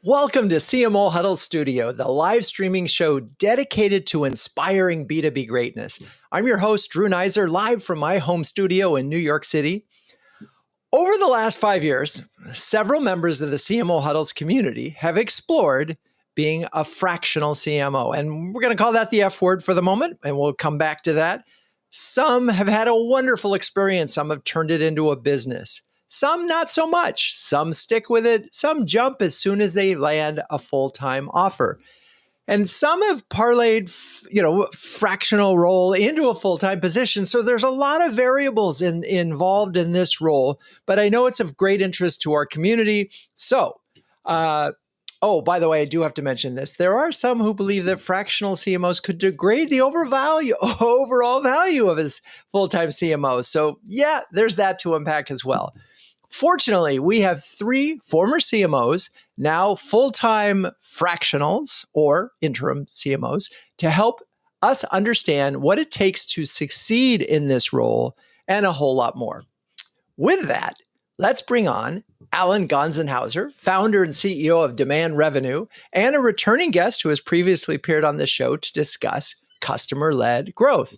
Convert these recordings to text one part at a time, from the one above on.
Welcome to CMO Huddles Studio, the live streaming show dedicated to inspiring B2B greatness. I'm your host, Drew Neiser, live from my home studio in New York City. Over the last 5 years, several members of the CMO Huddles community have explored being a fractional CMO. And we're going to call that the F word for the moment, and we'll come back to that. Some have had a wonderful experience. Some have turned it into a business. Some not so much. Some stick with it. Some jump as soon as they land a full-time offer. And some have parlayed, fractional role into a full-time position. So there's a lot of variables involved in this role, but I know it's of great interest to our community. So, by the way, I do have to mention this. There are some who believe that fractional CMOs could degrade the overall value of his full-time CMOs. So yeah, there's that to unpack as well. Fortunately, we have 3 former CMOs, now full-time fractionals or interim CMOs, to help us understand what it takes to succeed in this role and a whole lot more. With that, let's bring on Alan Gonsenhauser, founder and CEO of Demand Revenue, and a returning guest who has previously appeared on the show to discuss customer-led growth.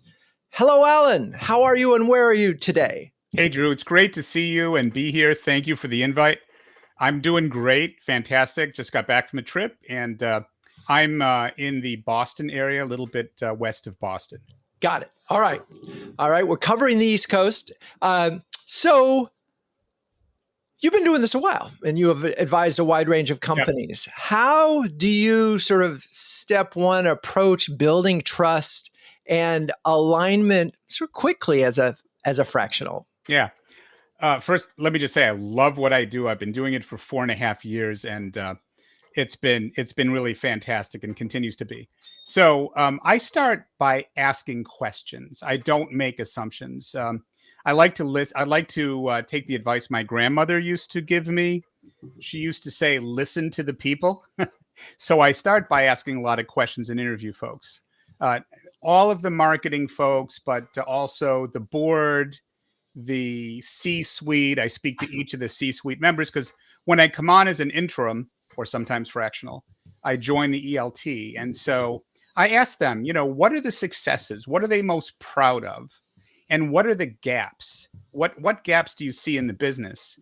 Hello, Alan. How are you and where are you today? Hey, Drew, it's great to see you and be here. Thank you for the invite. I'm doing great. Fantastic. Just got back from a trip, and I'm in the Boston area, a little bit west of Boston. Got it. All right. We're covering the East Coast. So you've been doing this a while, and you have advised a wide range of companies. Yep. How do you sort of step one approach building trust and alignment so quickly as a fractional? Yeah. First, let me just say I love what I do. I've been doing it for 4.5 years, and it's been really fantastic and continues to be. So I start by asking questions. I don't make assumptions. I like to listen. I like to take the advice my grandmother used to give me. She used to say, "Listen to the people." So I start by asking a lot of questions and interview folks, all of the marketing folks, but also the board, the C-suite. I speak to each of the C-suite members because when I come on as an interim or sometimes fractional, I join the ELT. And so I ask them, what are the successes? What are they most proud of? And what are the gaps? What gaps do you see in the business?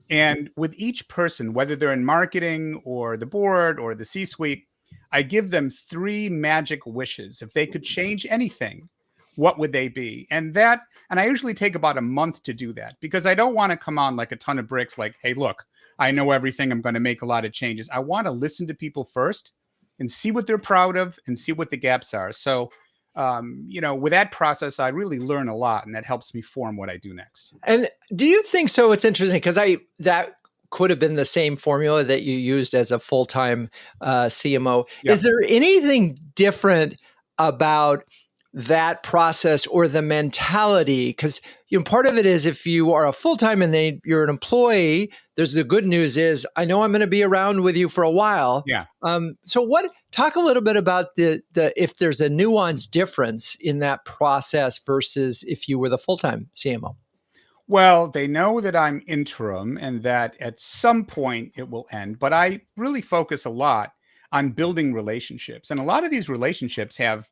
And with each person, whether they're in marketing or the board or the C-suite, I give them 3 magic wishes. If they could change anything, what would they be? And I usually take about a month to do that because I don't want to come on like a ton of bricks, like, hey, look, I know everything. I'm going to make a lot of changes. I want to listen to people first and see what they're proud of and see what the gaps are. So, with that process, I really learn a lot, and that helps me form what I do next. And do you think so? It's interesting because that could have been the same formula that you used as a full-time CMO. Yeah. Is there anything different about that process or the mentality? Because part of it is if you are a full-time and you're an employee, there's the good news is I know I'm going to be around with you for a while. Yeah. So talk a little bit about the if there's a nuanced difference in that process versus if you were the full-time CMO. Well, they know that I'm interim and that at some point it will end, but I really focus a lot on building relationships. And a lot of these relationships have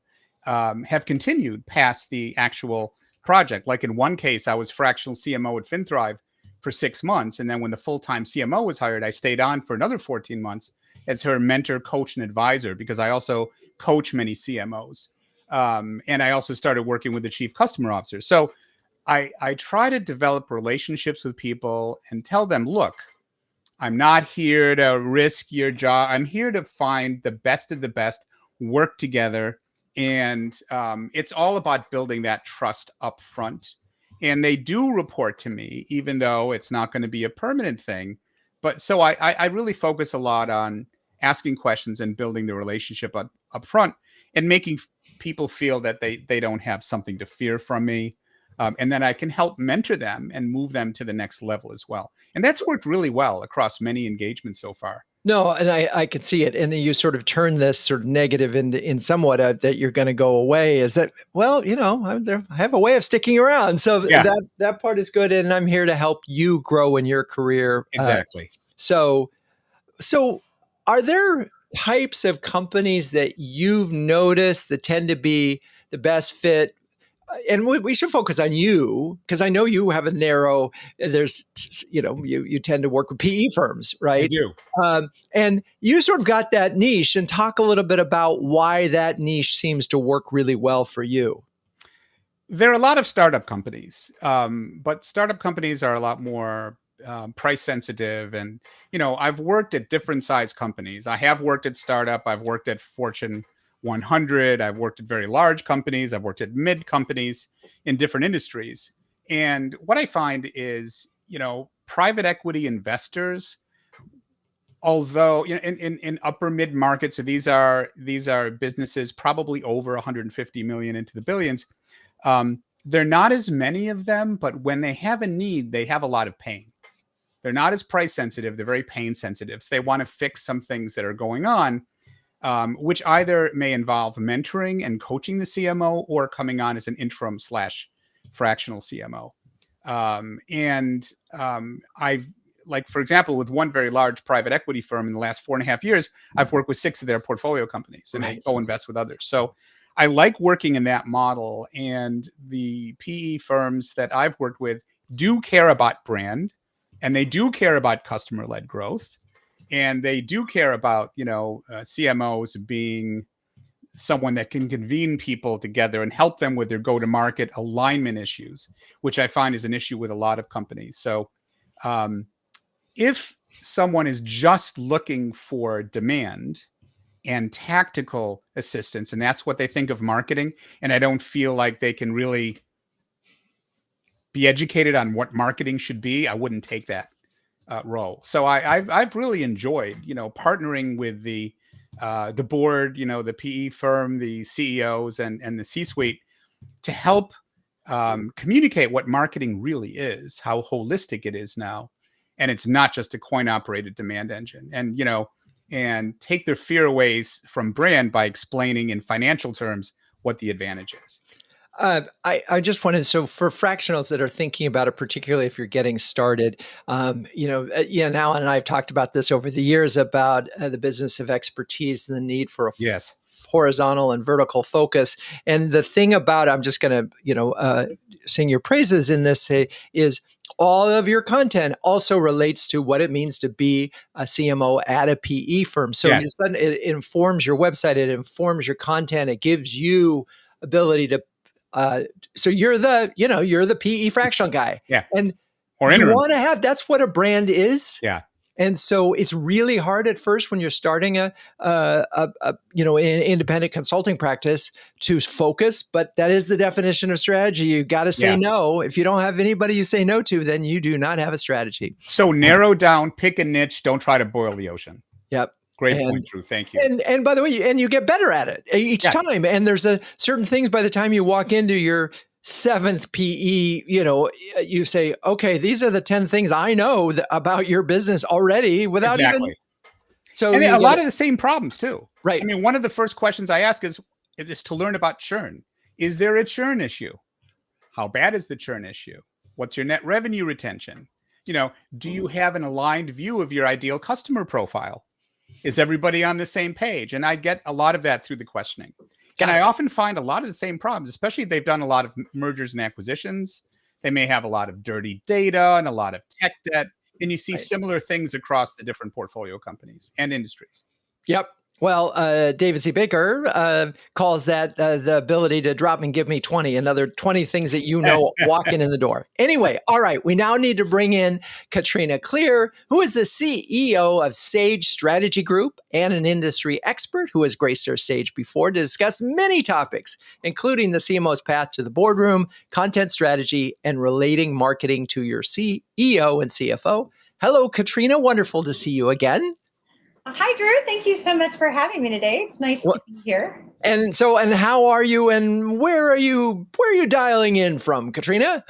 continued past the actual project. Like in one case, I was fractional CMO at FinThrive for 6 months. And then when the full-time CMO was hired, I stayed on for another 14 months as her mentor, coach, and advisor, because I also coach many CMOs. And I also started working with the chief customer officer. So I try to develop relationships with people and tell them, look, I'm not here to risk your job. I'm here to find the best of the best, work together. And it's all about building that trust up front. And they do report to me, even though it's not going to be a permanent thing. But so I really focus a lot on asking questions and building the relationship up front and making people feel that they don't have something to fear from me. And then I can help mentor them and move them to the next level as well. And that's worked really well across many engagements so far. No, and I can see it. And you sort of turn this sort of negative in somewhat that you're going to go away. Is that, well, I have a way of sticking around. So yeah. that part is good. And I'm here to help you grow in your career. Exactly. So Are there types of companies that you've noticed that tend to be the best fit? And we should focus on you because I know you have a narrow. There's, you tend to work with PE firms, I right? do. And you sort of got that niche. And talk a little bit about why that niche seems to work really well for you. There are a lot of startup companies, but startup companies are a lot more price sensitive. And, I've worked at different size companies. I have worked at startup. I've worked at Fortune 100. I've worked at very large companies. I've worked at mid companies in different industries. And what I find is, private equity investors, although in upper mid market, so these are businesses probably over 150 million into the billions. They're not as many of them, but when they have a need, they have a lot of pain. They're not as price sensitive. They're very pain sensitive. So they want to fix some things that are going on, which either may involve mentoring and coaching the CMO or coming on as an interim / fractional CMO. I've, like, for example, with one very large private equity firm in the last 4.5 years, I've worked with 6 of their portfolio companies, and they co-invest with others. So I like working in that model. And the PE firms that I've worked with do care about brand, and they do care about customer-led growth, and they do care about, CMOs being someone that can convene people together and help them with their go-to-market alignment issues, which I find is an issue with a lot of companies. So if someone is just looking for demand and tactical assistance, and that's what they think of marketing, and I don't feel like they can really be educated on what marketing should be, I wouldn't take that role. So I've really enjoyed, partnering with the board, the PE firm, the CEOs, and the C-suite to help communicate what marketing really is, how holistic it is now, and it's not just a coin-operated demand engine. And and take their fear away from brand by explaining in financial terms what the advantage is. I just wanted, so for fractionals that are thinking about it, particularly if you're getting started, Alan and I have talked about this over the years about the business of expertise and the need for a Yes. horizontal and vertical focus. And the thing about, I'm just going to, sing your praises in this, is all of your content also relates to what it means to be a CMO at a PE firm. So Yes. it informs your website, it informs your content, it gives you ability to so you're the PE fractional guy. Yeah. And Or you interim. want to have, that's what a brand is. Yeah. And so it's really hard at first when you're starting an independent consulting practice to focus, but that is the definition of strategy. You got to say no. If you don't have anybody you say no to, then you do not have a strategy. So narrow down, pick a niche. Don't try to boil the ocean. Yep. Great point, Drew. Thank you. And by the way, and you get better at it each time. And there's certain things by the time you walk into your 7th PE, you say, okay, these are the 10 things I know about your business already without even. So and a lot of the same problems too. Right. I mean, one of the first questions I ask is to learn about churn. Is there a churn issue? How bad is the churn issue? What's your net revenue retention? Do you have an aligned view of your ideal customer profile? Is everybody on the same page? And I get a lot of that through the questioning. And I often find a lot of the same problems, especially if they've done a lot of mergers and acquisitions. They may have a lot of dirty data and a lot of tech debt. And you see similar things across the different portfolio companies and industries. Yep. Well, David C. Baker calls that the ability to drop and give me 20, another 20 things that walking in the door. Anyway, all right, we now need to bring in Katrina Klier, who is the CEO of Sage Strategy Group and an industry expert who has graced our stage before to discuss many topics, including the CMO's path to the boardroom, content strategy, and relating marketing to your CEO and CFO. Hello, Katrina. Wonderful to see you again. Hi, Drew. Thank you so much for having me today. It's nice to be here. And how are you, and where are you dialing in from, Katrina?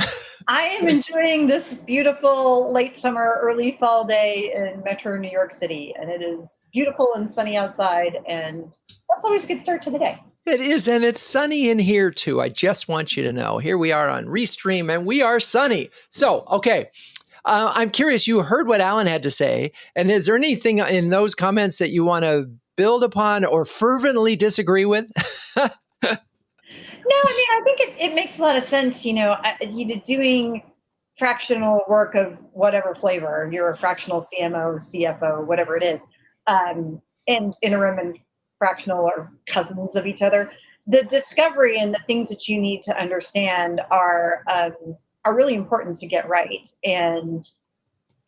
I am enjoying this beautiful late summer, early fall day in Metro New York City, and it is beautiful and sunny outside, and that's always a good start to the day. It is, and it's sunny in here too. I just want you to know, here we are on Restream, and we are sunny. So, okay. I'm curious, you heard what Alan had to say. And is there anything in those comments that you want to build upon or fervently disagree with? No, I mean, I think it makes a lot of sense, doing fractional work of whatever flavor, you're a fractional CMO, CFO, whatever it is, and interim and fractional are cousins of each other. The discovery and the things that you need to understand are really important to get right. And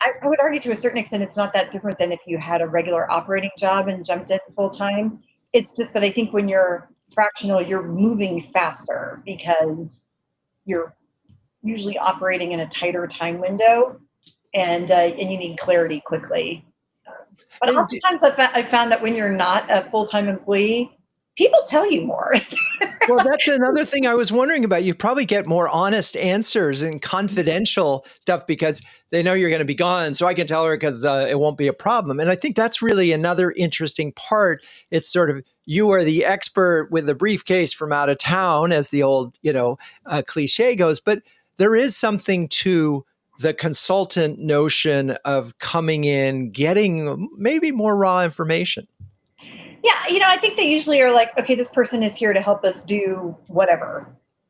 I would argue to a certain extent, it's not that different than if you had a regular operating job and jumped in full time. It's just that I think when you're fractional, you're moving faster because you're usually operating in a tighter time window, and you need clarity quickly. But oftentimes I found that when you're not a full-time employee, people tell you more. Well, that's another thing I was wondering about. You probably get more honest answers and confidential stuff because they know you're going to be gone. So I can tell her because it won't be a problem. And I think that's really another interesting part. It's sort of you are the expert with the briefcase from out of town, as the old, cliche goes. But there is something to the consultant notion of coming in, getting maybe more raw information. Yeah, I think they usually are like, okay, this person is here to help us do whatever.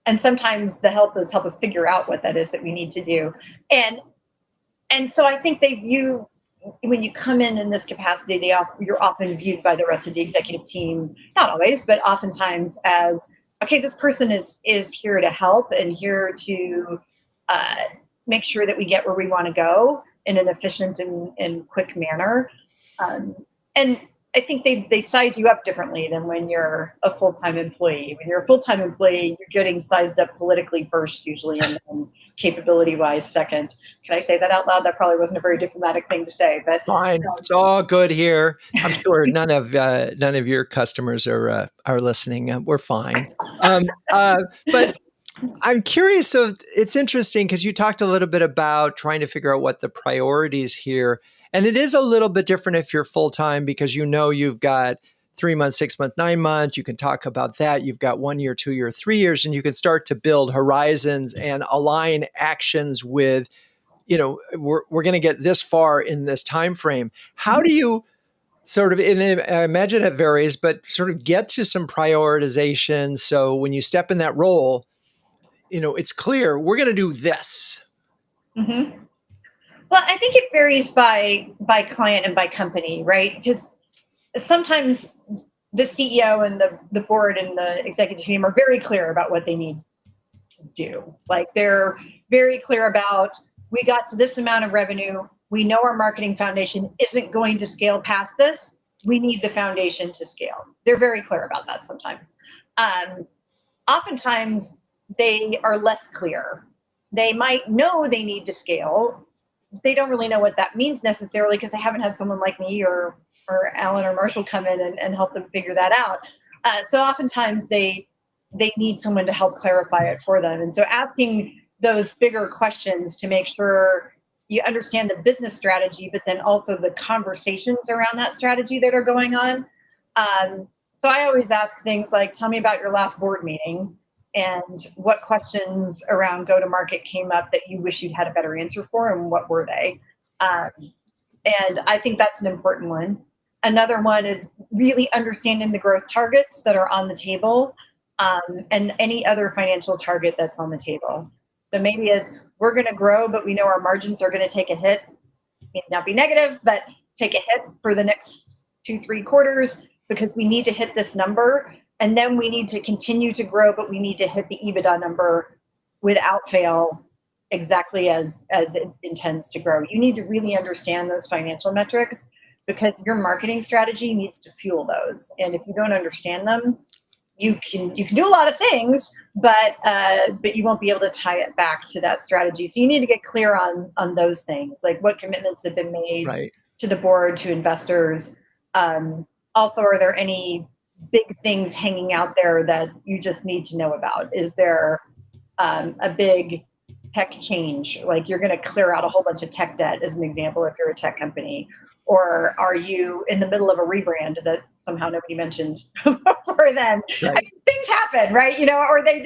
And sometimes the help us figure out what that is that we need to do. And so I think they view, when you come in this capacity, you're often viewed by the rest of the executive team, not always, but oftentimes as, okay, this person is here to help and here to make sure that we get where we want to go in an efficient and quick manner. And I think they size you up differently than when you're a full-time employee. When you're a full-time employee, you're getting sized up politically first, usually, and then capability-wise second. Can I say that out loud? That probably wasn't a very diplomatic thing to say, but fine. It's all good here. I'm sure none of your customers are listening. We're fine. But I'm curious. So it's interesting because you talked a little bit about trying to figure out what the priorities here. And it is a little bit different if you're full-time because you've got 3 months, 6 months, 9 months. You can talk about that. You've got 1 year, 2 year, 3 years, and you can start to build horizons and align actions with, we're going to get this far in this time frame. How do you sort of, and I imagine it varies, but sort of get to some prioritization so when you step in that role, it's clear we're going to do this. Mm-hmm. Well, I think it varies by client and by company, right? Because sometimes the CEO and the board and the executive team are very clear about what they need to do. Like they're very clear about, we got to this amount of revenue. We know our marketing foundation isn't going to scale past this. We need the foundation to scale. They're very clear about that sometimes. Oftentimes they are less clear. They might know they need to scale. They don't really know what that means necessarily because they haven't had someone like me or Alan or Marshall come in and help them figure that out. So oftentimes they need someone to help clarify it for them. And so asking those bigger questions to make sure you understand the business strategy, but then also the conversations around that strategy that are going on. So I always ask things like, tell me about your last board meeting and what questions around go-to-market came up that you wish you'd had a better answer for, and what were they? And I think that's an important one. Another one is really understanding the growth targets that are on the table, and any other financial target that's on the table. So maybe it's, we're going to grow, but we know our margins are going to take a hit. May not be negative, but take a hit for the next 2-3 quarters because we need to hit this number. And then we need to continue to grow, but we need to hit the EBITDA number without fail exactly as it intends to grow. You need to really understand those financial metrics because your marketing strategy needs to fuel those. And if you don't understand them, you can do a lot of things, but you won't be able to tie it back to that strategy. So you need to get clear on those things, like what commitments have been made to the board, to investors. Also, are there any big things hanging out there that you just need to know about? Is there a big tech change? Like you're going to clear out a whole bunch of tech debt, as an example, if you're a tech company. Or are you in the middle of a rebrand that somehow nobody mentioned for them? Right. I mean, things happen, right? Or they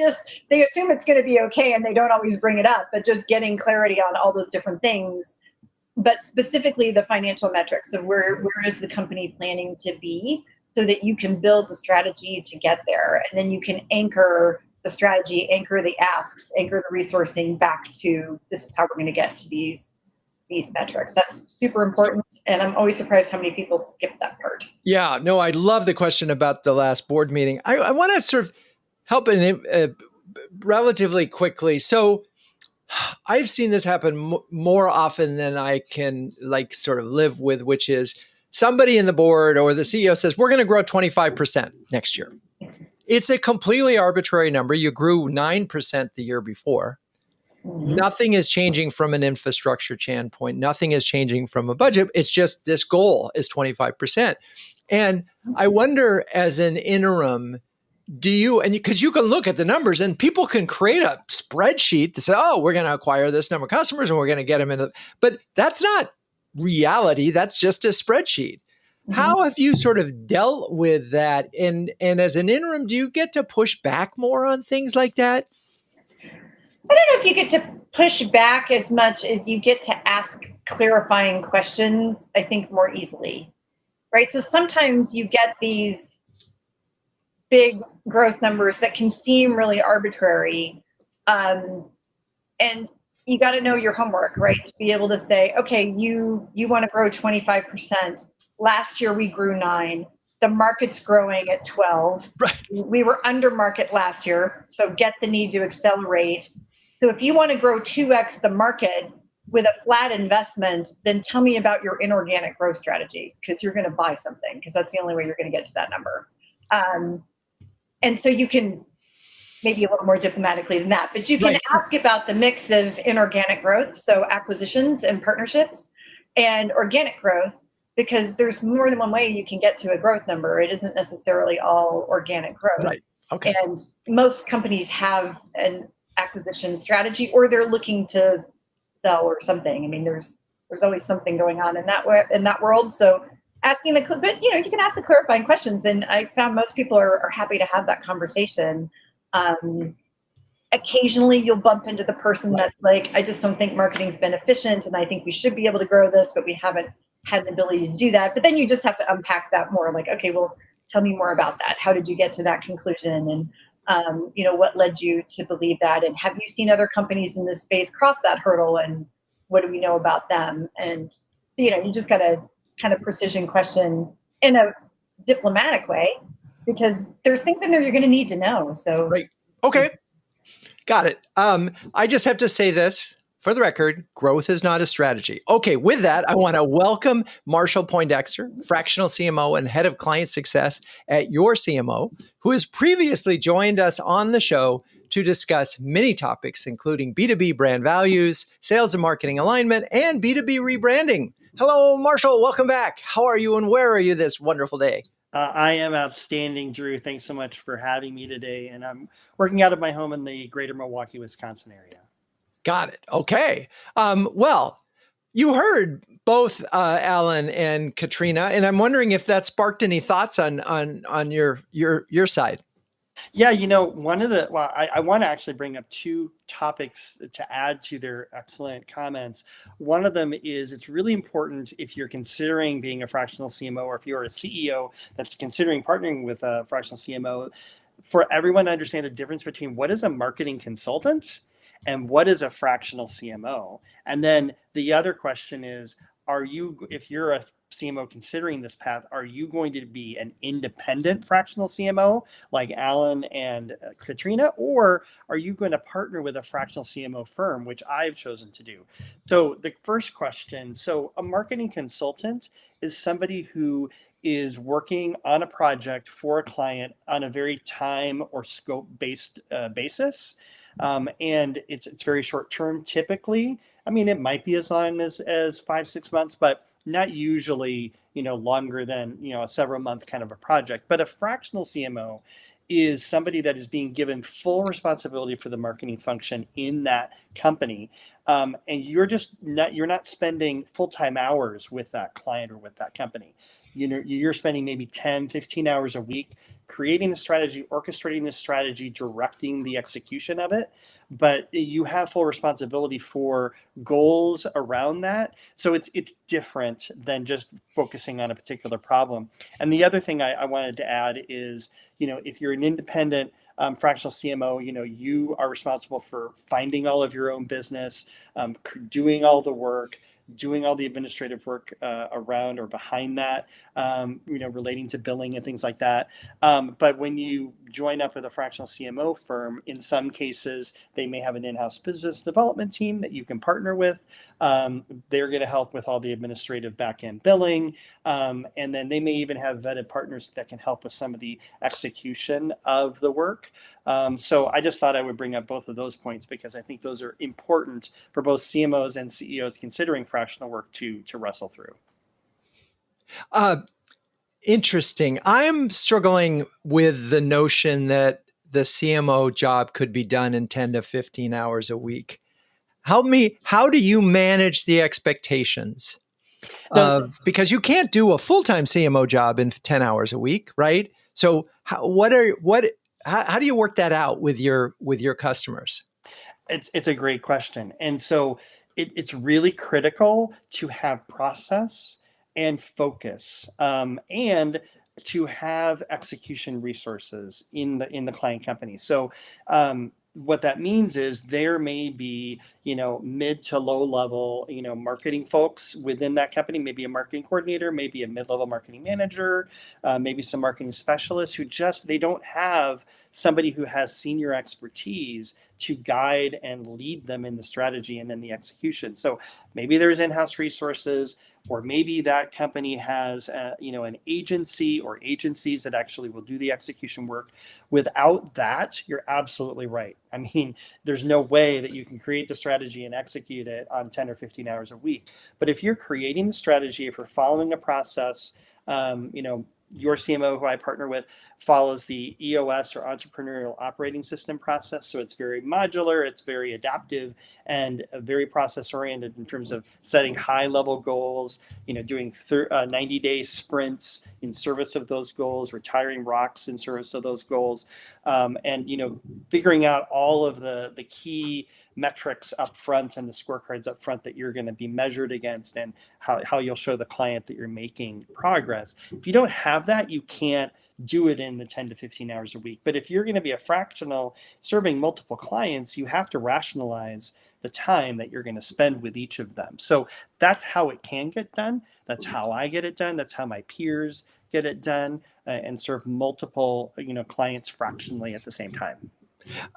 assume it's going to be okay and they don't always bring it up, but just getting clarity on all those different things. But specifically the financial metrics of where is the company planning to be, so that you can build the strategy to get there. And then you can anchor the strategy, anchor the asks, anchor the resourcing back to, this is how we're going to get to these metrics. That's super important. And I'm always surprised how many people skip that part. Yeah, no, I love the question about the last board meeting. I want to sort of help in relatively quickly. So I've seen this happen more often than I can sort of live with, which is somebody in the board or the CEO says, we're going to grow 25% next year. It's a completely arbitrary number. You grew 9% the year before. Mm-hmm. Nothing is changing from an infrastructure standpoint. Nothing is changing from a budget. It's just this goal is 25%. And I wonder, as an interim, because you can look at the numbers and people can create a spreadsheet that say, oh, we're going to acquire this number of customers and we're going to get them in. But that's not reality. That's just a spreadsheet. Mm-hmm. How have you sort of dealt with that? And as an interim, do you get to push back more on things like that? I don't know if you get to push back as much as you get to ask clarifying questions, I think, more easily, right? So sometimes you get these big growth numbers that can seem really arbitrary. And you got to know your homework, right? To be able to say, okay, you want to grow 25%. Last year we grew 9. The market's growing at 12. Right. We were under market last year, so get the need to accelerate. So if you want to grow 2x the market with a flat investment, then tell me about your inorganic growth strategy, because you're going to buy something, because that's the only way you're going to get to that number. And so you can, maybe a little more diplomatically than that, but you can ask about the mix of inorganic growth, so acquisitions and partnerships, and organic growth, because there's more than one way you can get to a growth number. It isn't necessarily all organic growth. Right. Okay. And most companies have an acquisition strategy, or they're looking to sell or something. I mean, there's always something going on in that world. So asking but you can ask the clarifying questions, and I found most people are happy to have that conversation. Occasionally you'll bump into the person that's like, I just don't think marketing's been efficient, and I think we should be able to grow this, but we haven't had an ability to do that. But then you just have to unpack that more. Like, okay, well, tell me more about that. How did you get to that conclusion? And what led you to believe that? And have you seen other companies in this space cross that hurdle? And what do we know about them? And you just got to kind of precision question in a diplomatic way, because there's things in there you're going to need to know. So, right. Okay. Got it. I just have to say this for the record: growth is not a strategy. Okay. With that, I want to welcome Marshall Poindexter, Fractional CMO and Head of Client Success at yourCMO, who has previously joined us on the show to discuss many topics, including B2B brand values, sales and marketing alignment, and B2B rebranding. Hello, Marshall. Welcome back. How are you and where are you this wonderful day? I am outstanding, Drew. Thanks so much for having me today. And I'm working out of my home in the greater Milwaukee, Wisconsin area. Got it. Okay. Well, you heard both Alan and Katrina, and I'm wondering if that sparked any thoughts on your side. Yeah, I want to actually bring up 2 topics to add to their excellent comments. One of them is, it's really important, if you're considering being a fractional CMO, or if you're a CEO that's considering partnering with a fractional CMO, for everyone to understand the difference between what is a marketing consultant and what is a fractional CMO. And then the other question is, if you're a CMO considering this path, are you going to be an independent fractional CMO like Alan and Katrina, or are you going to partner with a fractional CMO firm, which I've chosen to do? So the first question, so a marketing consultant is somebody who is working on a project for a client on a very time or scope-based basis. And it's very short term typically. I mean, it might be as long as 5-6 months, but not usually, longer than, a several month kind of a project. But a fractional CMO is somebody that is being given full responsibility for the marketing function in that company. And you're not spending full-time hours with that client or with that company. You're spending maybe 10, 15 hours a week creating the strategy, orchestrating the strategy, directing the execution of it. But you have full responsibility for goals around that. So it's different than just focusing on a particular problem. And the other thing I wanted to add is, if you're an independent fractional CMO, you are responsible for finding all of your own business, doing all the work, doing all the administrative work around or behind that, relating to billing and things like that. But when you join up with a fractional CMO firm, in some cases, they may have an in-house business development team that you can partner with. They're going to help with all the administrative back-end billing. And then they may even have vetted partners that can help with some of the execution of the work. So I just thought I would bring up both of those points because I think those are important for both CMOs and CEOs considering fractional work to wrestle through. Interesting. I'm struggling with the notion that the CMO job could be done in 10 to 15 hours a week. Help me. How do you manage the expectations? Because you can't do a full-time CMO job in 10 hours a week, right? So how do you work that out with your customers? It's a great question. And so it's really critical to have process and focus, and to have execution resources in the client company. So what that means is there may be, mid to low level, marketing folks within that company, maybe a marketing coordinator, maybe a mid-level marketing manager, maybe some marketing specialists who they don't have somebody who has senior expertise to guide and lead them in the strategy and in the execution. So maybe there's in-house resources, or maybe that company has, an agency or agencies that actually will do the execution work. Without that, you're absolutely right. I mean, there's no way that you can create the strategy and execute it on 10 or 15 hours a week. But if you're creating the strategy, if you're following a process, yourCMO, who I partner with, follows the EOS or Entrepreneurial Operating System process. So it's very modular, it's very adaptive, and very process oriented in terms of setting high level goals, doing 90-day sprints in service of those goals, retiring rocks in service of those goals, and figuring out all of the key metrics up front and the scorecards up front that you're going to be measured against, and how you'll show the client that you're making progress. If you don't have that, you can't do it in the 10 to 15 hours a week. But if you're going to be a fractional serving multiple clients, you have to rationalize the time that you're going to spend with each of them. So that's how it can get done. That's how I get it done. That's how my peers get it done, and serve multiple clients fractionally at the same time.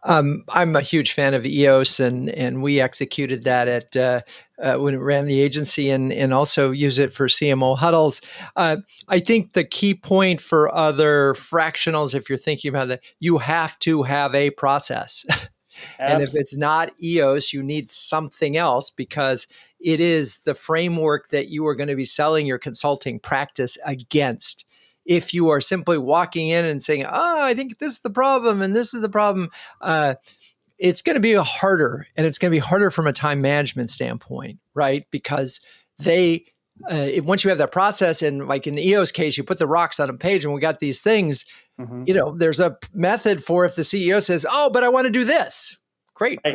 I'm a huge fan of EOS, and we executed that at when we ran the agency, and also use it for CMO Huddles. I think the key point for other fractionals, if you're thinking about that, you have to have a process. And if it's not EOS, you need something else, because it is the framework that you are going to be selling your consulting practice against. If you are simply walking in and saying, I think this is the problem and this is the problem, it's going to be harder. And it's going to be harder from a time management standpoint, right? Because once you have that process, and like in the EOS case, you put the rocks on a page and we got these things, there's a method for if the CEO says, but I want to do this. Great. Right.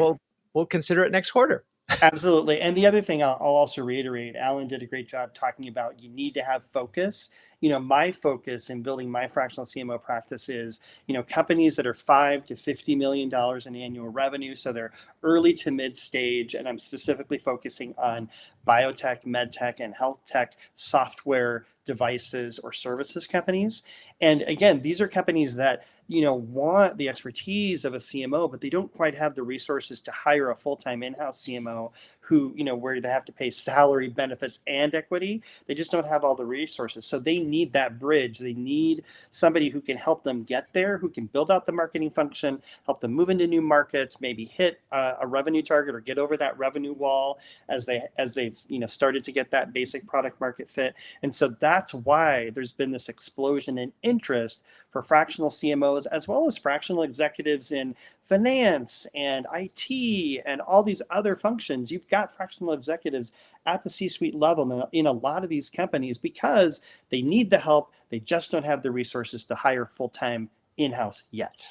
We'll consider it next quarter. Absolutely. And the other thing I'll also reiterate, Alan did a great job talking about, you need to have focus. My focus in building my fractional CMO practice is, companies that are $5 to $50 million in annual revenue. So they're early to mid stage. And I'm specifically focusing on biotech, medtech, and health tech software devices or services companies. And again, these are companies that want the expertise of a CMO, but they don't quite have the resources to hire a full-time in-house CMO who, where they have to pay salary, benefits, and equity. They just don't have all the resources. So they need that bridge. They need somebody who can help them get there, who can build out the marketing function, help them move into new markets, maybe hit a revenue target or get over that revenue wall as they've started to get that basic product market fit. And so that's why there's been this explosion in interest for fractional CMOs, as well as fractional executives in finance and IT and all these other functions. You've got fractional executives at the C-suite level in a lot of these companies because they need the help. They just don't have the resources to hire full-time in-house yet.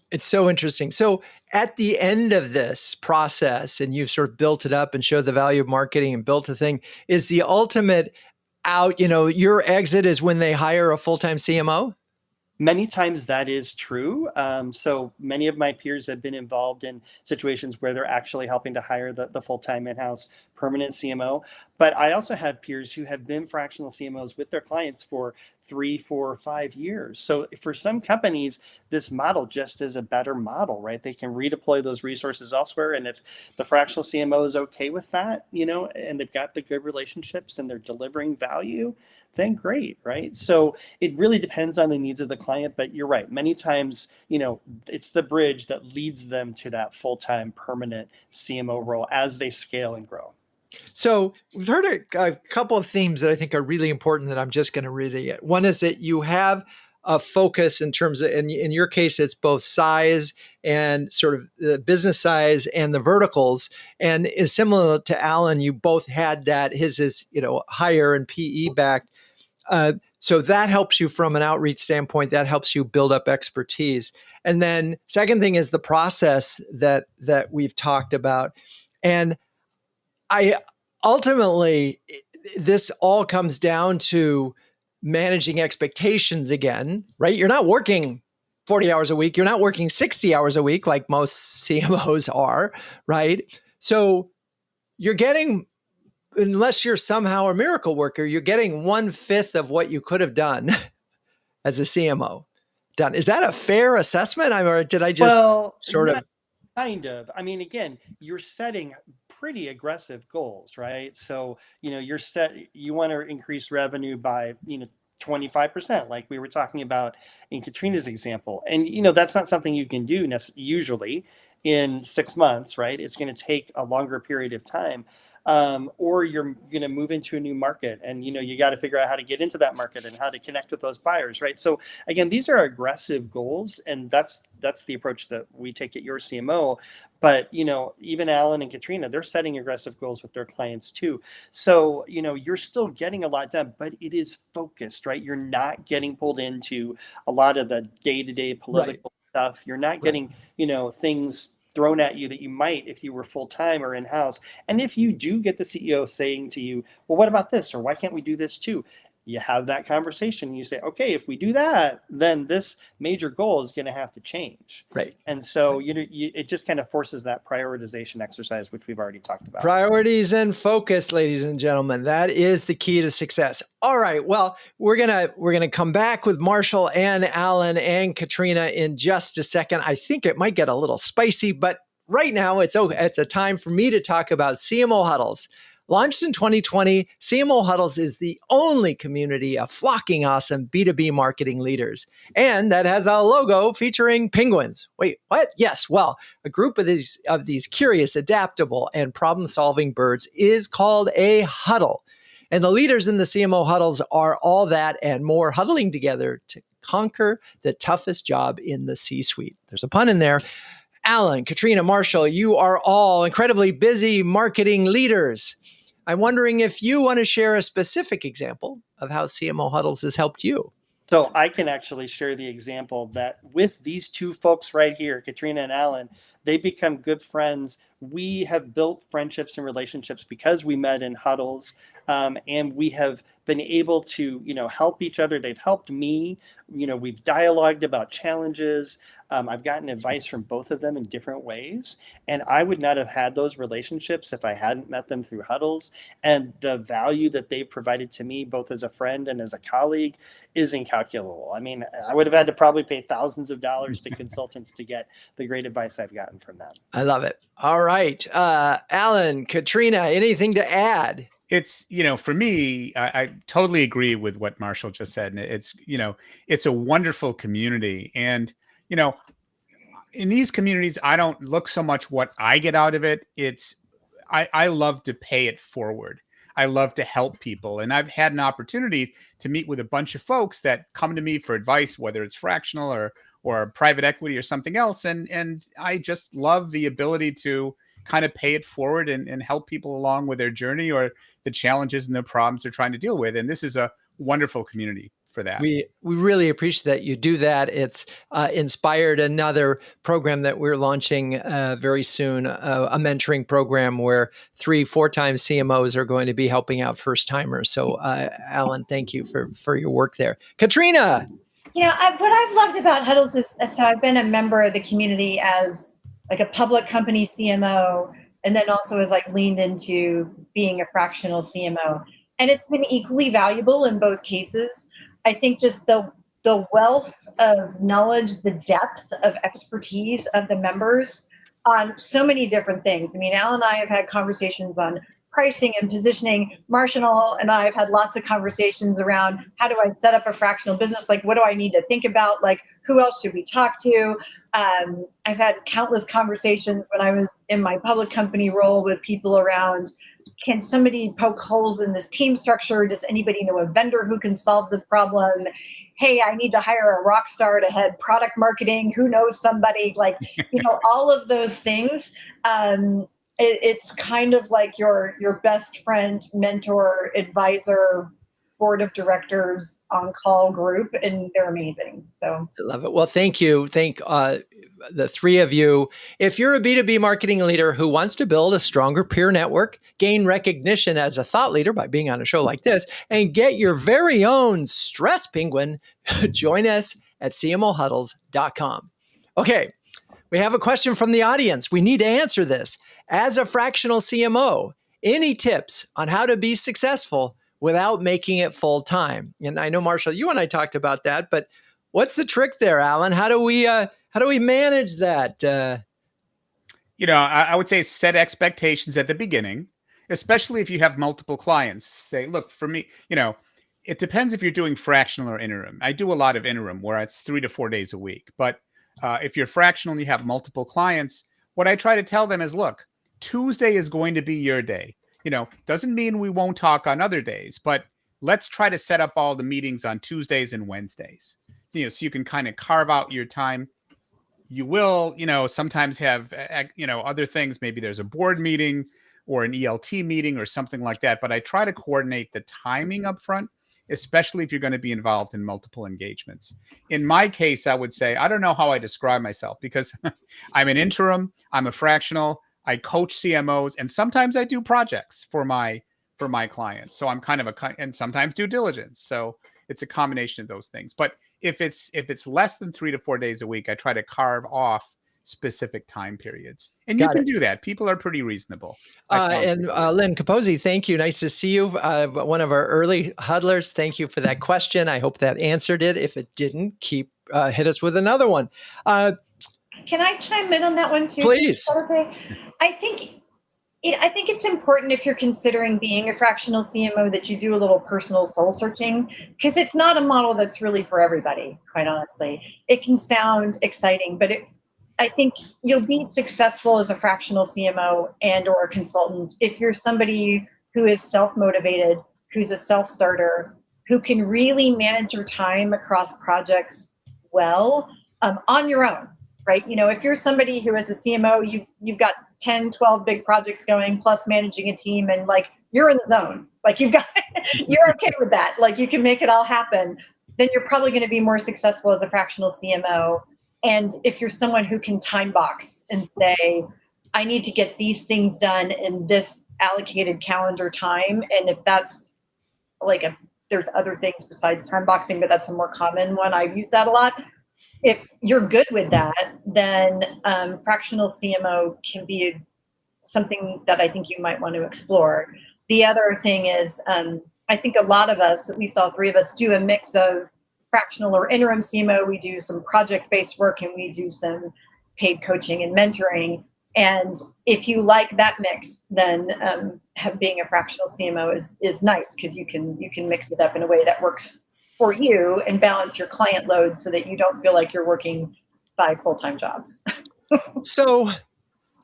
It's so interesting. So at the end of this process, and you've sort of built it up and showed the value of marketing and built a thing, is the ultimate out, your exit is when they hire a full-time CMO? Many times that is true. So many of my peers have been involved in situations where they're actually helping to hire the full-time in-house permanent CMO. But I also have peers who have been fractional CMOs with their clients for 3, 4, 5 years. So for some companies, this model just is a better model, right? They can redeploy those resources elsewhere. And if the fractional CMO is okay with that, and they've got the good relationships and they're delivering value, then great, right? So it really depends on the needs of the client. But you're right. Many times, it's the bridge that leads them to that full-time permanent CMO role as they scale and grow. So we've heard a couple of themes that I think are really important that I'm just going to read. One is that you have a focus in terms of, in your case, it's both size and sort of the business size and the verticals. And is similar to Alan, you both had that. His is, higher and PE backed. So that helps you from an outreach standpoint. That helps you build up expertise. And then second thing is the process that we've talked about. And ultimately, this all comes down to managing expectations again, right? You're not working 40 hours a week. You're not working 60 hours a week like most CMOs are, right? So you're getting, unless you're somehow a miracle worker, you're getting 1/5 of what you could have done as a CMO done. Is that a fair assessment? Or did I just sort of? Kind of. I mean, again, you're setting pretty aggressive goals, right? So, you want to increase revenue by, 25%, like we were talking about in Katrina's example. And, that's not something you can do usually in 6 months, right? It's going to take a longer period of time. Or you're going to move into a new market and, you got to figure out how to get into that market and how to connect with those buyers, right? So again, these are aggressive goals, and that's the approach that we take at yourCMO. But, even Alan and Katrina, they're setting aggressive goals with their clients too. So, you're still getting a lot done, but it is focused, right? You're not getting pulled into a lot of the day-to-day political stuff. You're not getting, things thrown at you that you might if you were full-time or in-house. And if you do get the CEO saying to you, well, what about this? Or why can't we do this too? You have that conversation and you say, okay, if we do that, then this major goal is going to have to change. Right. And so, it just kind of forces that prioritization exercise, which we've already talked about. Priorities and focus, ladies and gentlemen. That is the key to success. All right. Well, we're gonna come back with Marshall and Alan and Katrina in just a second. I think it might get a little spicy, but right now it's a time for me to talk about CMO Huddles. Launched in 2020, CMO Huddles is the only community of flocking awesome B2B marketing leaders. And that has a logo featuring penguins. Wait, what? Yes, well, a group of these curious, adaptable, and problem-solving birds is called a huddle. And the leaders in the CMO Huddles are all that and more, huddling together to conquer the toughest job in the C-suite. There's a pun in there. Alan, Katrina, Marshall, you are all incredibly busy marketing leaders. I'm wondering if you want to share a specific example of how CMO Huddles has helped you. So I can actually share the example that with these two folks right here, Katrina and Alan, they become good friends. We have built friendships and relationships because we met in huddles, and we have been able to, help each other. They've helped me. We've dialogued about challenges. I've gotten advice from both of them in different ways, and I would not have had those relationships if I hadn't met them through huddles. And the value that they provided to me, both as a friend and as a colleague, is incalculable. I mean, I would have had to probably pay thousands of dollars to consultants to get the great advice I've gotten learn from them. I love it. All right. Alan, Katrina, anything to add? It's, for me, I totally agree with what Marshall just said. And it's a wonderful community. And, in these communities, I don't look so much what I get out of it. I love to pay it forward. I love to help people. And I've had an opportunity to meet with a bunch of folks that come to me for advice, whether it's fractional or private equity or something else. And I just love the ability to kind of pay it forward and help people along with their journey or the challenges and the problems they're trying to deal with. And this is a wonderful community for that. We really appreciate that you do that. It's inspired another program that we're launching very soon, a mentoring program where 3-4 times CMOs are going to be helping out first timers. So, Alan, thank you for your work there. Katrina. What I've loved about Huddles is so I've been a member of the community as like a public company CMO, and then also as like leaned into being a fractional CMO. And it's been equally valuable in both cases. I think just the wealth of knowledge, the depth of expertise of the members on so many different things. I mean, Al and I have had conversations on pricing and positioning. Marshall and I have had lots of conversations around how do I set up a fractional business? Like, what do I need to think about? Like, who else should we talk to? I've had countless conversations when I was in my public company role with people around, can somebody poke holes in this team structure? Does anybody know a vendor who can solve this problem? Hey, I need to hire a rock star to head product marketing. Who knows somebody? Like, all of those things. It's kind of like your best friend, mentor, advisor, board of directors on-call group, and they're amazing. So I love it. Well, thank you. Thank the three of you. If you're a B2B marketing leader who wants to build a stronger peer network, gain recognition as a thought leader by being on a show like this, and get your very own stress penguin, join us at CMOHuddles.com. Okay, we have a question from the audience. We need to answer this. As a fractional CMO, any tips on how to be successful without making it full time? And I know, Marshall, you and I talked about that, but what's the trick there, Alan? How do we manage that? I would say set expectations at the beginning, especially if you have multiple clients. Say, look, for me, it depends if you're doing fractional or interim. I do a lot of interim where it's 3 to 4 days a week. But if you're fractional and you have multiple clients, what I try to tell them is, look, Tuesday is going to be your day. Doesn't mean we won't talk on other days, but let's try to set up all the meetings on Tuesdays and Wednesdays. So you can kind of carve out your time. You will, sometimes have, other things. Maybe there's a board meeting or an ELT meeting or something like that. But I try to coordinate the timing up front, especially if you're going to be involved in multiple engagements. In my case, I would say, I don't know how I describe myself because I'm an interim, I'm a fractional, I coach CMOs, and sometimes I do projects for my clients. So I'm kind of and sometimes due diligence. So it's a combination of those things. But if it's less than 3 to 4 days a week, I try to carve off specific time periods. And you can do that. People are pretty reasonable. And Lynn Capozzi, thank you. Nice to see you. One of our early huddlers. Thank you for that question. I hope that answered it. If it didn't, hit us with another one. Can I chime in on that one too? Please. Okay. I think it's important if you're considering being a fractional CMO that you do a little personal soul searching, because it's not a model that's really for everybody, quite honestly. It can sound exciting, but I think you'll be successful as a fractional CMO and or a consultant if you're somebody who is self-motivated, who's a self-starter, who can really manage your time across projects well on your own. Right? If you're somebody who is a CMO, you've got 10, 12 big projects going, plus managing a team, and like you're in the zone. Like you're okay with that. Like you can make it all happen. Then you're probably going to be more successful as a fractional CMO. And if you're someone who can time box and say, I need to get these things done in this allocated calendar time, and if that's like there's other things besides time boxing, but that's a more common one. I've used that a lot. If you're good with that, then fractional CMO can be something that I think you might want to explore. The other thing is, I think a lot of us, at least all three of us, do a mix of fractional or interim CMO. We do some project-based work and we do some paid coaching and mentoring. And if you like that mix, then being a fractional CMO is nice, because you can mix it up in a way that works for you and balance your client load so that you don't feel like you're working 5 full-time jobs. So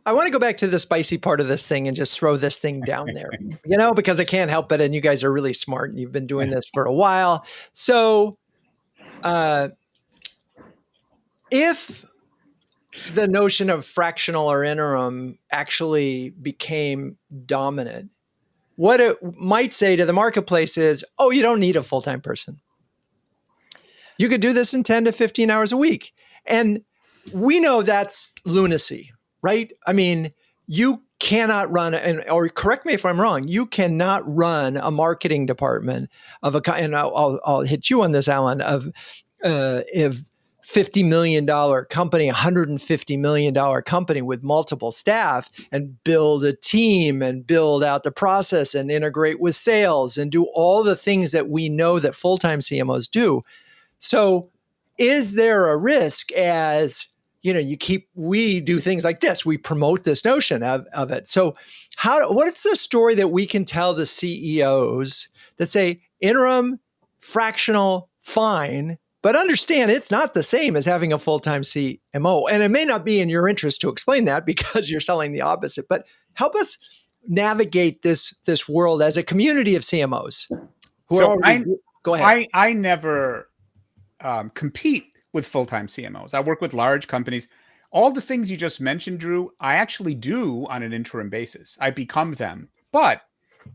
I want to go back to the spicy part of this thing and just throw this thing down there, because I can't help it. And you guys are really smart and you've been doing this for a while. So if the notion of fractional or interim actually became dominant, what it might say to the marketplace is, oh, you don't need a full-time person. You could do this in 10 to 15 hours a week. And we know that's lunacy, right? I mean, you cannot run, or correct me if I'm wrong, you cannot run a marketing department of and I'll hit you on this, Alan, of if $50 million company, $150 million company with multiple staff, and build a team and build out the process and integrate with sales and do all the things that we know that full-time CMOs do. So is there a risk as, we do things like this, we promote this notion of it. So what's the story that we can tell the CEOs that say interim, fractional, fine, but understand it's not the same as having a full-time CMO. And it may not be in your interest to explain that because you're selling the opposite, but help us navigate this world as a community of CMOs. Go ahead. I never compete with full-time CMOs. I work with large companies. All the things you just mentioned, Drew, I actually do on an interim basis. I become them. But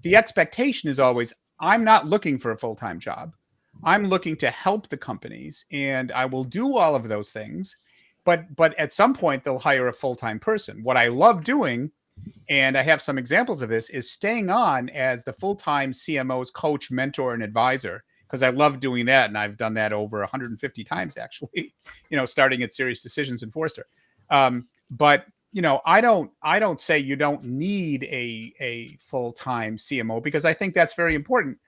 the expectation is always, I'm not looking for a full-time job. I'm looking to help the companies, and I will do all of those things. But at some point, they'll hire a full-time person. What I love doing, and I have some examples of this, is staying on as the full-time CMO's coach, mentor, and advisor, because I love doing that. And I've done that over 150 times, actually, starting at Serious Decisions and Forrester. But I don't say you don't need a full-time CMO, because I think that's very important.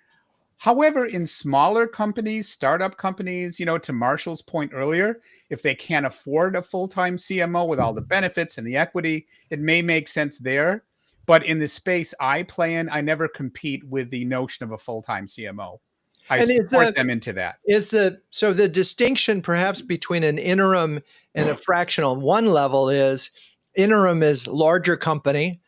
However, in smaller companies, startup companies, to Marshall's point earlier, if they can't afford a full-time CMO with all the benefits and the equity, it may make sense there. But in the space I play in, I never compete with the notion of a full-time CMO. I support them into that. So the distinction perhaps between an interim and a fractional, one level is interim is larger company,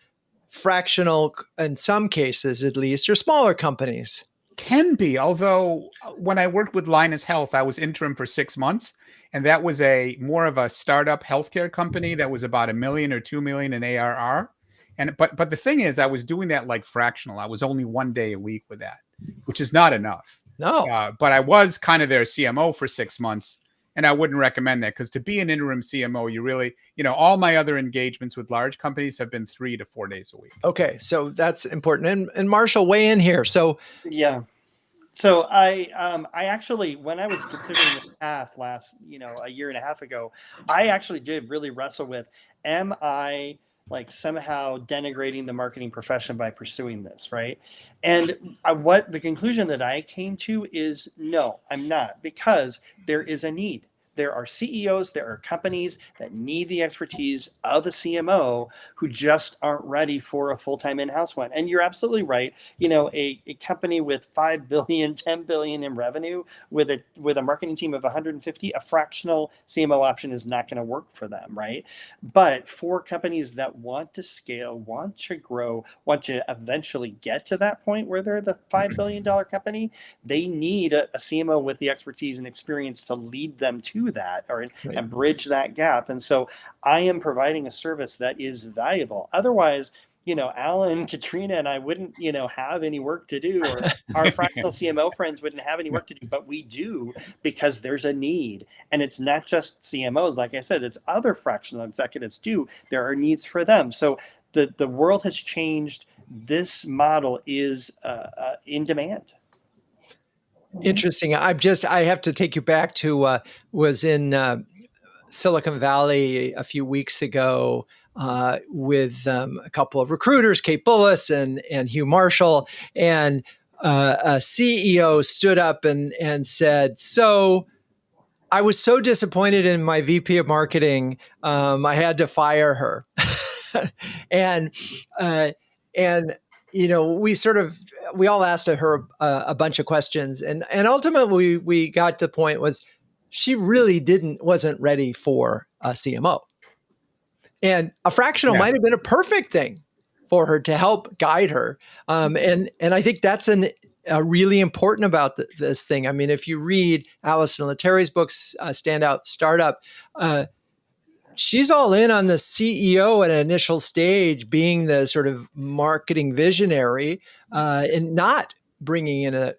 fractional in some cases at least, or smaller companies. Can be, although when I worked with Linus Health, I was interim for 6 months, and that was more of a startup healthcare company that was about $1 million or $2 million in ARR. But the thing is, I was doing that like fractional. I was only 1 day a week with that, which is not enough. No, but I was kind of their CMO for 6 months, and I wouldn't recommend that, because to be an interim CMO, you really, all my other engagements with large companies have been 3 to 4 days a week. Okay, so that's important. And Marshall, weigh in here. So yeah. So I actually, when I was considering the path last, a year and a half ago, I actually did really wrestle with, am I like somehow denigrating the marketing profession by pursuing this, right? And what the conclusion that I came to is, no, I'm not, because there is a need. There are CEOs, there are companies that need the expertise of a CMO who just aren't ready for a full-time in-house one. And you're absolutely right. A company with 5 billion, 10 billion in revenue with a marketing team of 150, a fractional CMO option is not going to work for them, right? But for companies that want to scale, want to grow, want to eventually get to that point where they're the $5 billion company, they need a CMO with the expertise and experience to lead them to that, and bridge that gap. And so I am providing a service that is valuable. Otherwise, Alan, Katrina, and I wouldn't, have any work to do, or our fractional CMO friends wouldn't have any work to do, but we do, because there's a need. And it's not just CMOs, like I said, it's other fractional executives too. There are needs for them. So the world has changed. This model is in demand. Interesting. I have to take you back to was in Silicon Valley a few weeks ago with a couple of recruiters, Kate Bullis and Hugh Marshall, and a CEO stood up and said, "So I was so disappointed in my VP of marketing. I had to fire her. and, and, we all asked her a bunch of questions, and ultimately we got to the point was she really wasn't ready for a CMO, and a fractional might have been a perfect thing for her to help guide her. And I think that's really important about this thing. I mean, if you read Allison Letteri's books, Standout Startup, she's all in on the CEO at an initial stage being the sort of marketing visionary, and not bringing in a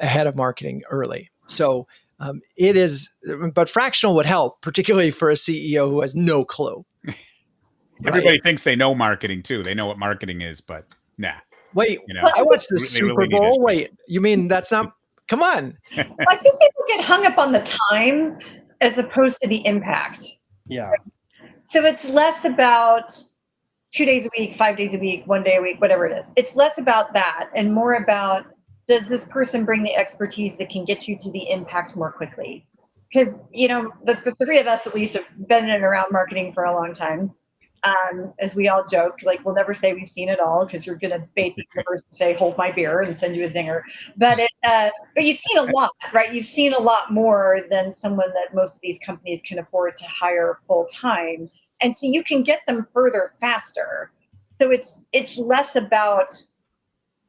head of marketing early. So it is, but fractional would help, particularly for a CEO who has no clue. Everybody thinks they know marketing too. They know what marketing is, but nah. Wait, I watched the Super Bowl. Wait, you mean that's not? Come on. I think people get hung up on the time as opposed to the impact. Yeah. So it's less about 2 days a week, 5 days a week, 1 day a week, whatever it is. It's less about that and more about, does this person bring the expertise that can get you to the impact more quickly? Because, the three of us at least have been in and around marketing for a long time. As we all joke, like, we'll never say we've seen it all, because you're going to bait the universe and say, hold my beer, and send you a zinger. But you've seen a lot, right? You've seen a lot more than someone that most of these companies can afford to hire full time. And so you can get them further faster. So it's less about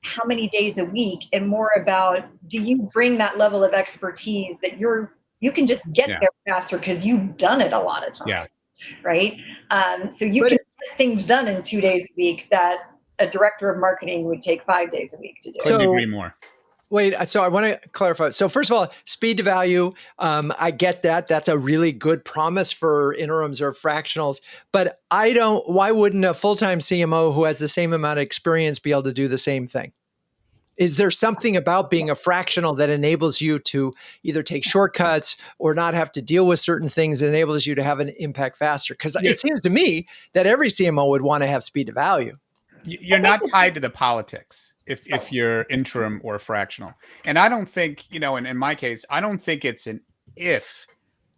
how many days a week and more about, do you bring that level of expertise that you can just get there faster because you've done it a lot of times. Yeah. Right? So you can get things done in 2 days a week that a director of marketing would take 5 days a week to do. Couldn't agree more. Wait, so I want to clarify. So first of all, speed to value, I get that. That's a really good promise for interims or fractionals. But why wouldn't a full-time CMO who has the same amount of experience be able to do the same thing? Is there something about being a fractional that enables you to either take shortcuts or not have to deal with certain things that enables you to have an impact faster? Because it seems to me that every CMO would want to have speed to value. You're not tied to the politics if you're interim or fractional. And I don't think, in my case, I don't think it's an if.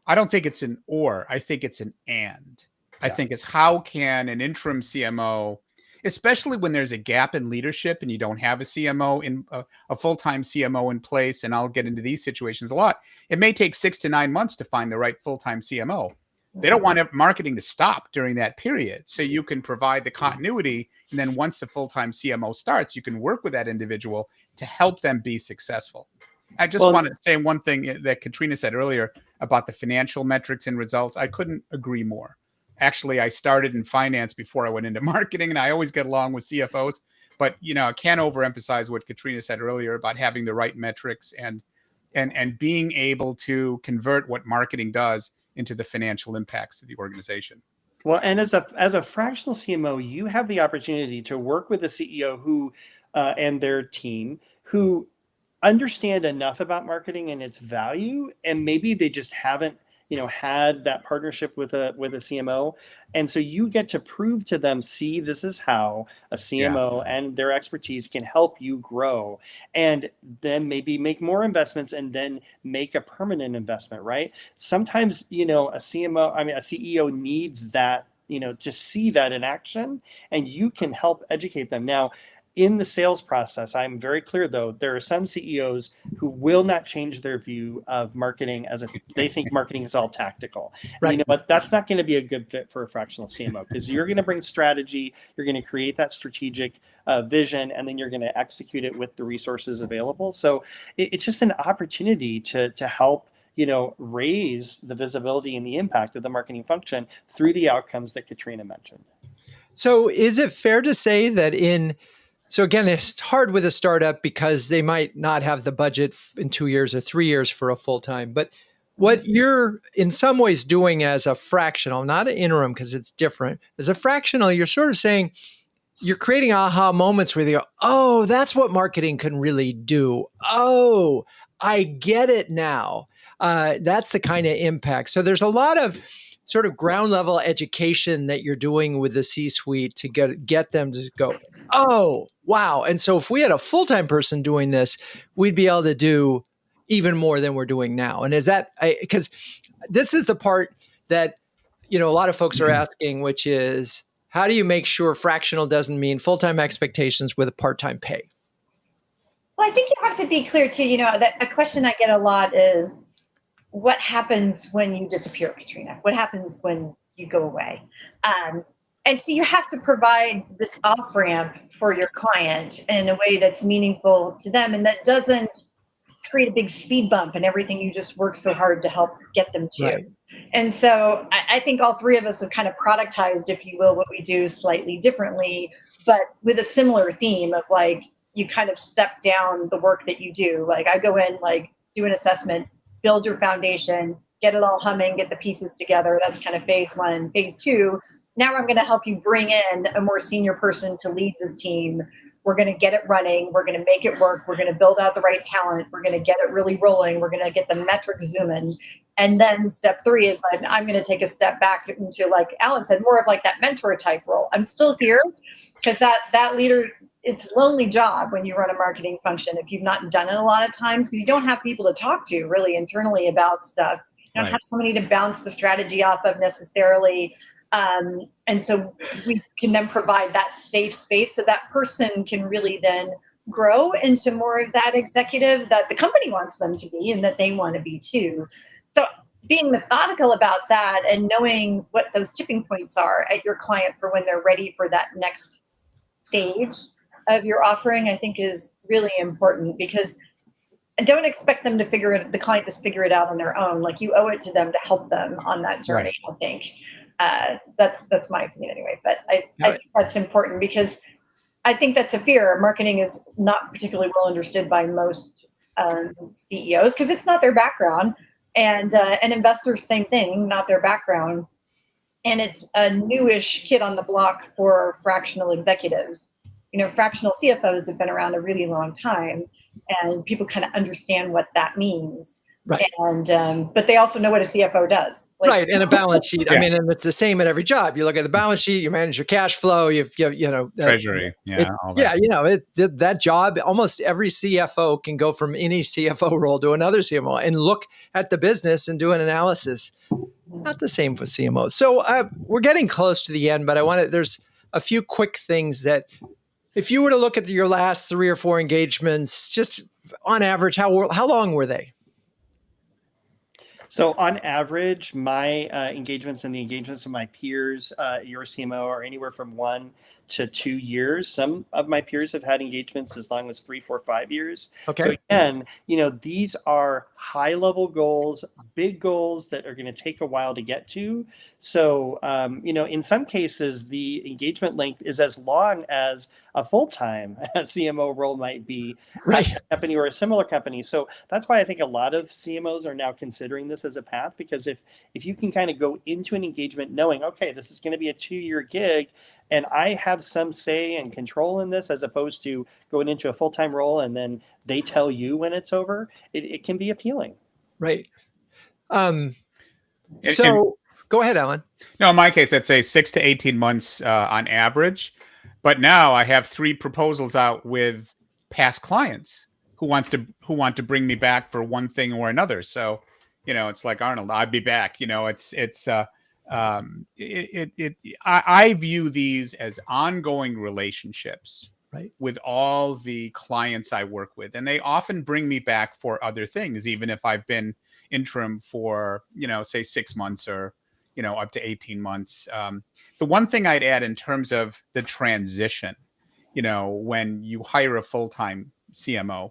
I don't think it's an or. I think it's an and. I think it's, how can an interim CMO, especially when there's a gap in leadership and you don't have a CMO in a full-time CMO in place. And I'll get into these situations a lot. It may take 6 to 9 months to find the right full-time CMO. They don't want marketing to stop during that period. So you can provide the continuity. And then once the full-time CMO starts, you can work with that individual to help them be successful. I just want to say one thing that Katrina said earlier about the financial metrics and results. I couldn't agree more. Actually, I started in finance before I went into marketing, and I always get along with CFOs. But, I can't overemphasize what Katrina said earlier about having the right metrics and being able to convert what marketing does into the financial impacts of the organization. Well, and as a fractional CMO, you have the opportunity to work with a CEO who and their team who understand enough about marketing and its value, and maybe they just haven't had that partnership with a CMO. And so you get to prove to them, see, this is how a CMO and their expertise can help you grow, and then maybe make more investments and then make a permanent investment, right? Sometimes, a CEO needs that, to see that in action, and you can help educate them. Now, in the sales process, I'm very clear, though, there are some CEOs who will not change their view of marketing they think marketing is all tactical. Right. You know what? That's not going to be a good fit for a fractional CMO, because you're going to bring strategy, you're going to create that strategic vision, and then you're going to execute it with the resources available. So it's just an opportunity to help raise the visibility and the impact of the marketing function through the outcomes that Katrina mentioned. So is it fair to say that so again, it's hard with a startup because they might not have the budget in 2 years or 3 years for a full-time. But what you're in some ways doing as a fractional, not an interim because it's different, as a fractional, you're sort of saying, you're creating aha moments where they go, oh, that's what marketing can really do. Oh, I get it now. That's the kind of impact. So there's a lot of sort of ground level education that you're doing with the C-suite to get them to go, oh, wow. And so if we had a full-time person doing this, we'd be able to do even more than we're doing now? And is that, because this is the part that, a lot of folks are asking, which is, how do you make sure fractional doesn't mean full-time expectations with a part-time pay? Well, I think you have to be clear too. That a question I get a lot is, what happens when you disappear, Katrina? What happens when you go away? And so you have to provide this off ramp for your client in a way that's meaningful to them and that doesn't create a big speed bump and everything you just worked so hard to help get them to. Right. And so I think all three of us have kind of productized, if you will, what we do slightly differently, but with a similar theme of like, you kind of step down the work that you do. Like I go in, like do an assessment, build your foundation, get it all humming, get the pieces together. That's kind of phase one. Phase two, now I'm going to help you bring in a more senior person to lead this team. We're going to get it running. We're going to make it work. We're going to build out the right talent. We're going to get it really rolling. We're going to get the metrics zooming. And then step three is like, I'm going to take a step back into, like Alan said, more of like that mentor type role. I'm still here because that leader, it's a lonely job when you run a marketing function if you've not done it a lot of times, because you don't have people to talk to really internally about stuff. You don't have somebody to bounce the strategy off of necessarily. And so we can then provide that safe space so that person can really then grow into more of that executive that the company wants them to be and that they want to be too. So being methodical about that and knowing what those tipping points are at your client for when they're ready for that next stage of your offering, I think is really important, because don't expect them to the client to figure it out on their own. Like you owe it to them to help them on that journey. Right. I think that's my opinion anyway, but I think that's important because I think that's a fear. Marketing is not particularly well understood by most CEOs because it's not their background, and investors, same thing, not their background. And it's a newish kid on the block for fractional executives. Fractional CFOs have been around a really long time, and people kind of understand what that means. Right. And but they also know what a CFO does. Like, right. And a balance sheet. I mean, and it's the same at every job. You look at the balance sheet, you manage your cash flow, treasury. That job, almost every CFO can go from any CFO role to another CMO and look at the business and do an analysis. Not the same for CMOs. So we're getting close to the end, but there's a few quick things that, if you were to look at your last 3 or 4 engagements, just on average, how long were they? So on average, my engagements and the engagements of my peers, yourCMO, are anywhere from 1 to 2 years. Some of my peers have had engagements as long as 3, 4, 5 years. Okay. So again, these are high-level goals, big goals that are going to take a while to get to. So, in some cases, the engagement length is as long as a full-time CMO role might be at a company or a similar company. So that's why I think a lot of CMOs are now considering this as a path, because if you can kind of go into an engagement knowing, okay, this is going to be a 2-year gig and I have some say and control in this, as opposed to going into a full-time role and then they tell you when it's over, it can be appealing. Right. Go ahead, Alan. No, in my case, I'd say 6 to 18 months on average. But now I have 3 proposals out with past clients who want to bring me back for one thing or another. So, it's like, Arnold, I'd be back. I view these as ongoing relationships, right, with all the clients I work with, and they often bring me back for other things, even if I've been interim for say 6 months or up to 18 months. The one thing I'd add in terms of the transition, when you hire a full-time CMO,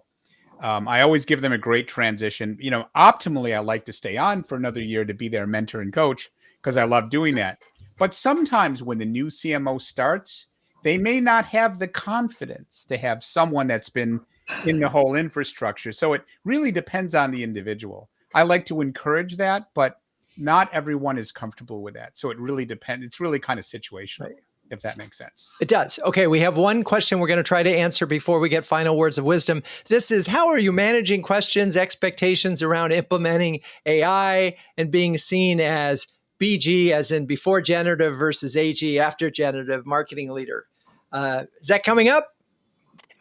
I always give them a great transition. Optimally, I like to stay on for another year to be their mentor and coach, because I love doing that. But sometimes when the new CMO starts, they may not have the confidence to have someone that's been in the whole infrastructure. So it really depends on the individual. I like to encourage that, but not everyone is comfortable with that. So it really depends. It's really kind of situational, right, if that makes sense. It does. Okay, we have one question we're going to try to answer before we get final words of wisdom. This is, how are you managing questions, expectations around implementing AI and being seen as BG, as in before generative, versus AG, after generative marketing leader? Is that coming up?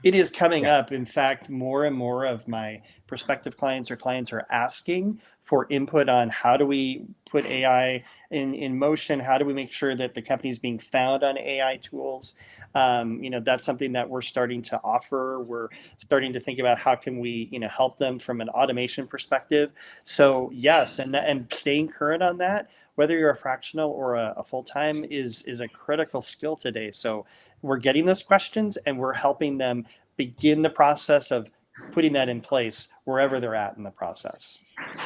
It is coming up. In fact, more and more of my prospective clients or clients are asking for input on how do we put AI in motion, how do we make sure that the company is being found on AI tools. That's something that we're starting to offer. We're starting to think about how can we help them from an automation perspective. So yes, and staying current on that, whether you're a fractional or a full-time, is a critical skill today. So we're getting those questions and we're helping them begin the process of putting that in place wherever they're at in the process.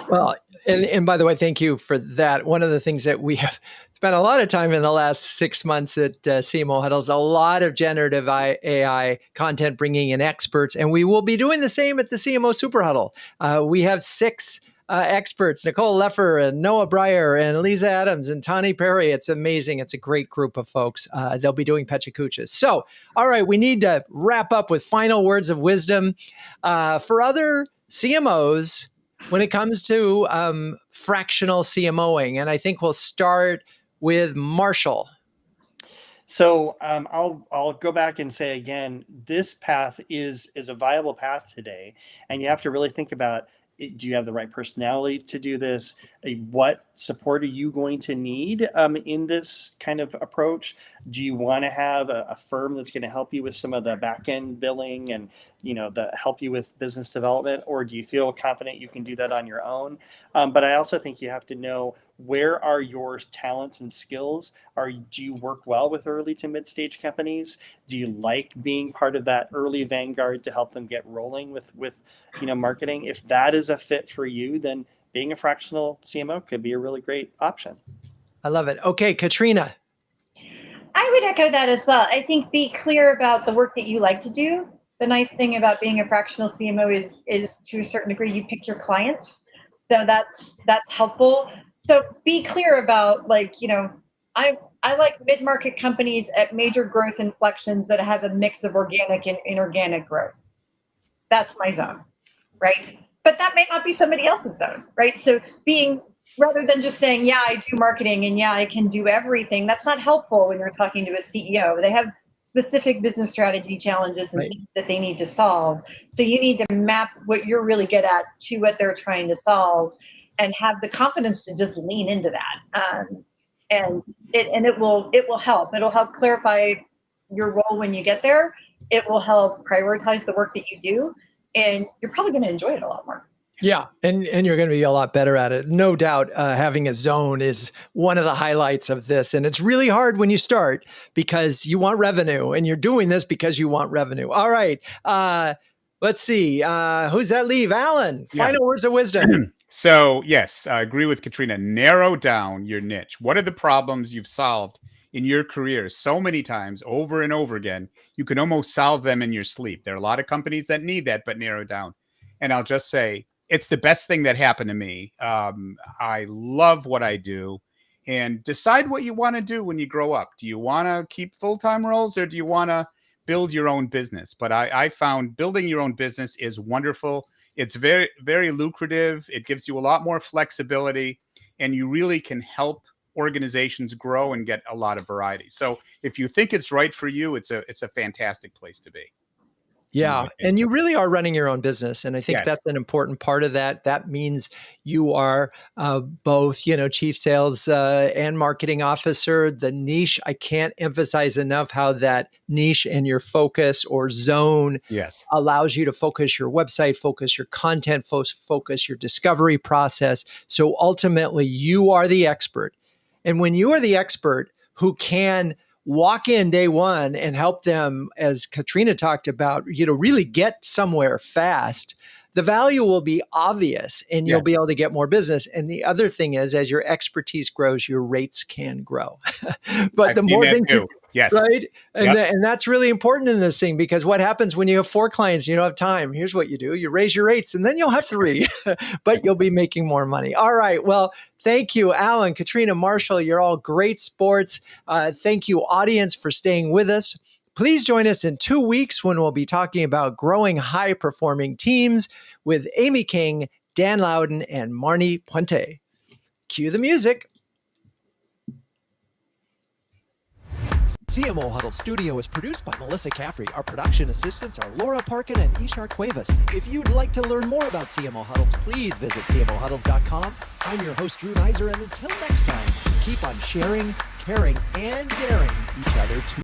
Well, and by the way, thank you for that. One of the things that we have spent a lot of time in the last 6 months at CMO Huddles, a lot of generative AI content, bringing in experts, and we will be doing the same at the CMO Super Huddle. We have 6 experts, Nicole Leffer and Noah Breyer and Lisa Adams and Tani Perry. It's amazing. It's a great group of folks. They'll be doing Pechakuchas. So, all right, we need to wrap up with final words of wisdom for other CMOs when it comes to fractional CMOing. And I think we'll start with Marshall. So I'll go back and say again, this path is a viable path today, and you have to really think about, do you have the right personality to do this? What support are you going to need in this kind of approach? Do you want to have a firm that's going to help you with some of the back end billing and help you with business development, or do you feel confident you can do that on your own? But I also think you have to know, where are your talents and skills? Do you work well with early to mid stage companies? Do you like being part of that early vanguard to help them get rolling with marketing? If that is a fit for you, then being a fractional CMO could be a really great option. I love it. Okay, Katrina. I would echo that as well. I think be clear about the work that you like to do. The nice thing about being a fractional CMO is to a certain degree you pick your clients. So that's helpful. So be clear about, I like mid-market companies at major growth inflections that have a mix of organic and inorganic growth. That's my zone, right? But that may not be somebody else's zone, right? So rather than just saying, yeah, I do marketing and yeah, I can do everything, that's not helpful when you're talking to a CEO. They have specific business strategy challenges and things that they need to solve. So you need to map what you're really good at to what they're trying to solve, and have the confidence to just lean into that. And it will help. It'll help clarify your role when you get there. It will help prioritize the work that you do, and you're probably going to enjoy it a lot more. Yeah, and you're going to be a lot better at it. No doubt, having a zone is one of the highlights of this. And it's really hard when you start because you want revenue, and you're doing this because you want revenue. All right, let's see. Who's that leave? Alan, final words of wisdom. So yes, I agree with Katrina. Narrow down your niche. What are the problems you've solved in your career so many times over and over again? You can almost solve them in your sleep. There are a lot of companies that need that, but narrow down. And I'll just say, it's the best thing that happened to me. I love what I do. And decide what you want to do when you grow up. Do you want to keep full-time roles, or do you want to build your own business? But I found building your own business is wonderful. It's very, very lucrative. It gives you a lot more flexibility, and you really can help organizations grow and get a lot of variety. So if you think it's right for you, it's a fantastic place to be. Yeah. And you really are running your own business. And I think that's an important part of that. That means you are both, chief sales and marketing officer. The niche, I can't emphasize enough how that niche and your focus or zone allows you to focus your website, focus your content, focus your discovery process. So ultimately, you are the expert. And when you are the expert who can walk in day one and help them, as Katrina talked about, really get somewhere fast, the value will be obvious, and you'll be able to get more business. And the other thing is, as your expertise grows, your rates can grow. But the more things right? And that's really important in this thing, because what happens when you have 4 clients, you don't have time. Here's what you do. You raise your rates, and then you'll have 3, but you'll be making more money. All right. Well, thank you, Alan, Katrina, Marshall. You're all great sports. Thank you, audience, for staying with us. Please join us in 2 weeks when we'll be talking about growing high-performing teams with Amy King, Dan Loudon, and Marnie Puente. Cue the music. CMO Huddles Studio is produced by Melissa Caffrey. Our production assistants are Laura Parkin and Ishar Cuevas. If you'd like to learn more about CMO Huddles, please visit CMOHuddles.com. I'm your host, Drew Neiser, and until next time, keep on sharing, caring, and daring each other to